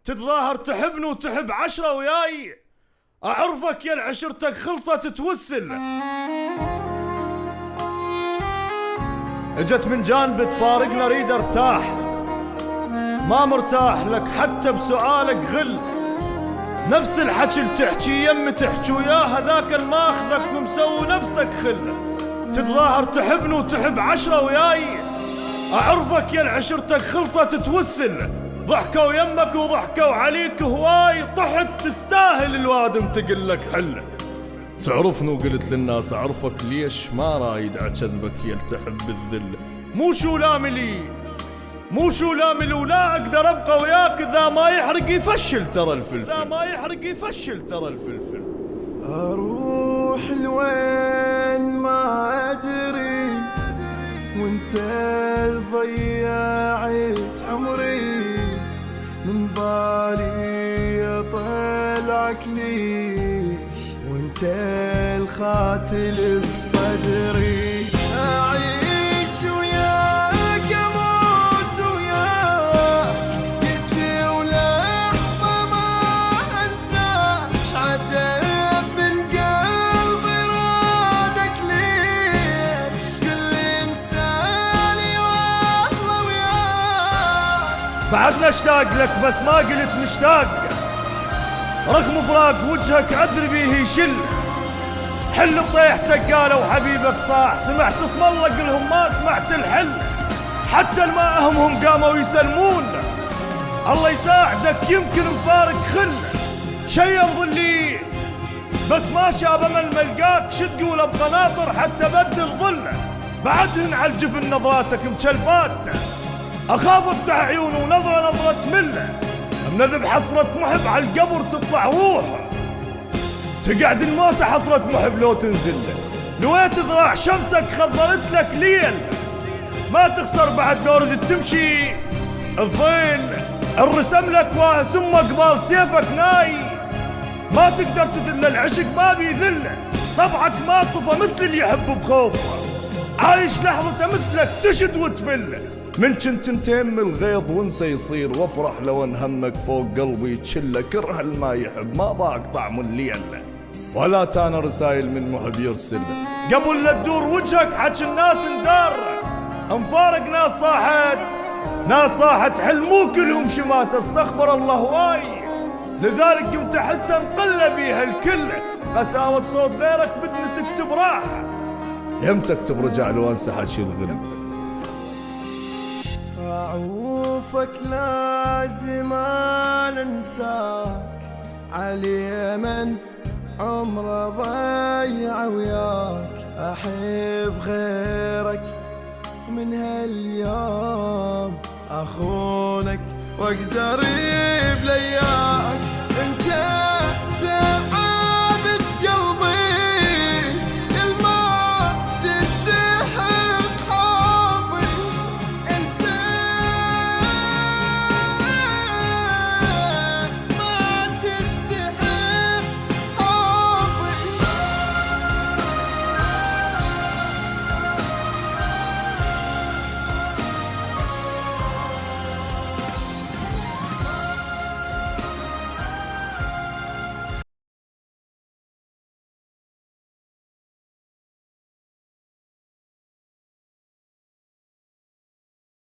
تتظاهر تحبني وتحب 10 وياي، أعرفك يا عشرتك خلصت توسل. اجت من جانب تفارقنا اريد ارتاح، ما مرتاح لك حتى بسؤالك غل. نفس الحكي اللي تحكي يمي تحكي وياه هذاك الماخذك ومسوي نفسك خل. تتظاهر تحبني وتحب 10 وياي، أعرفك يا عشرتك خلصت توسل. ضحكوا يمك وضحكوا عليك هواي، طحت تستاهل الوادم تقلك حل. تعرفني وقلت للناس أعرفك ليش ما رايد أكذبك يا تحب الذل. مو شو لاملي مو شو لاملي ولا أقدر أبقى وياك إذا ما يحرق يفشل ترى الفلفل، إذا ما يحرق يفشل ترى الفلفل. أروح لوين ما أدري وانت ضيعت عمري، من بالي طلعك ليش وانت الخاتل بصدري. أعيش وياك أموت وياك، قلت ولحظة ما أنساك. عجب من قلبي رادك ليش، كل إنساني والله وياك. بعدنا اشتاق لك بس ما قلت مشتاق، رغم فراق وجهك أدري بيه يشل. حل بطيحتك قالوا حبيبك صاح، سمعت اسم الله قلهم ما سمعت الحل. حتى الما أهمهم قاموا يسلمون، الله يساعدك يمكن مفارق خل. شي ظلي بس ما شاب من ملقاك، شو تقول بقناطر حتى بدل ظل. بعدهن على الجفن نظراتك مشلبات، أخاف افتح عيونه ونظرة نظرة مله. منذب حسرة محب على القبر تطلع روحه، تقعد الموت حسرة محب لو تنزل. لويت ذراع شمسك خضرت لك ليل، ما تخسر بعد لو ردت تمشي الظيل. الرسم لك واسم قبال سيفك ناي، ما تقدر تذل العشق ما بيذل. طبعك ما صفى مثل اللي يحب بخوفه، عايش لحظته مثلك تشد وتفل. من كنت انتين من الغيظ وانسى يصير، وافرح لو ان همك فوق قلبي يتشله. كره الما يحب ما ضاق طعم الليل، ولا تانا رسايل من محب يرسل. قبل لا تدور وجهك حج الناس اندار، انفارق ناس صاحت حل مو كلهم شمات. استغفر الله واي، لذلك قمت احس انقل بيها الكل. قساوة صوت غيرك بدنا تكتب راحة، يم تكتب رجع لو انسى حكي الغل. أعوفك لازم أنا أنساك، علي من عمره ضيع وياك. أحب غيرك من هاليوم أخونك وأقدر بلياك. أنت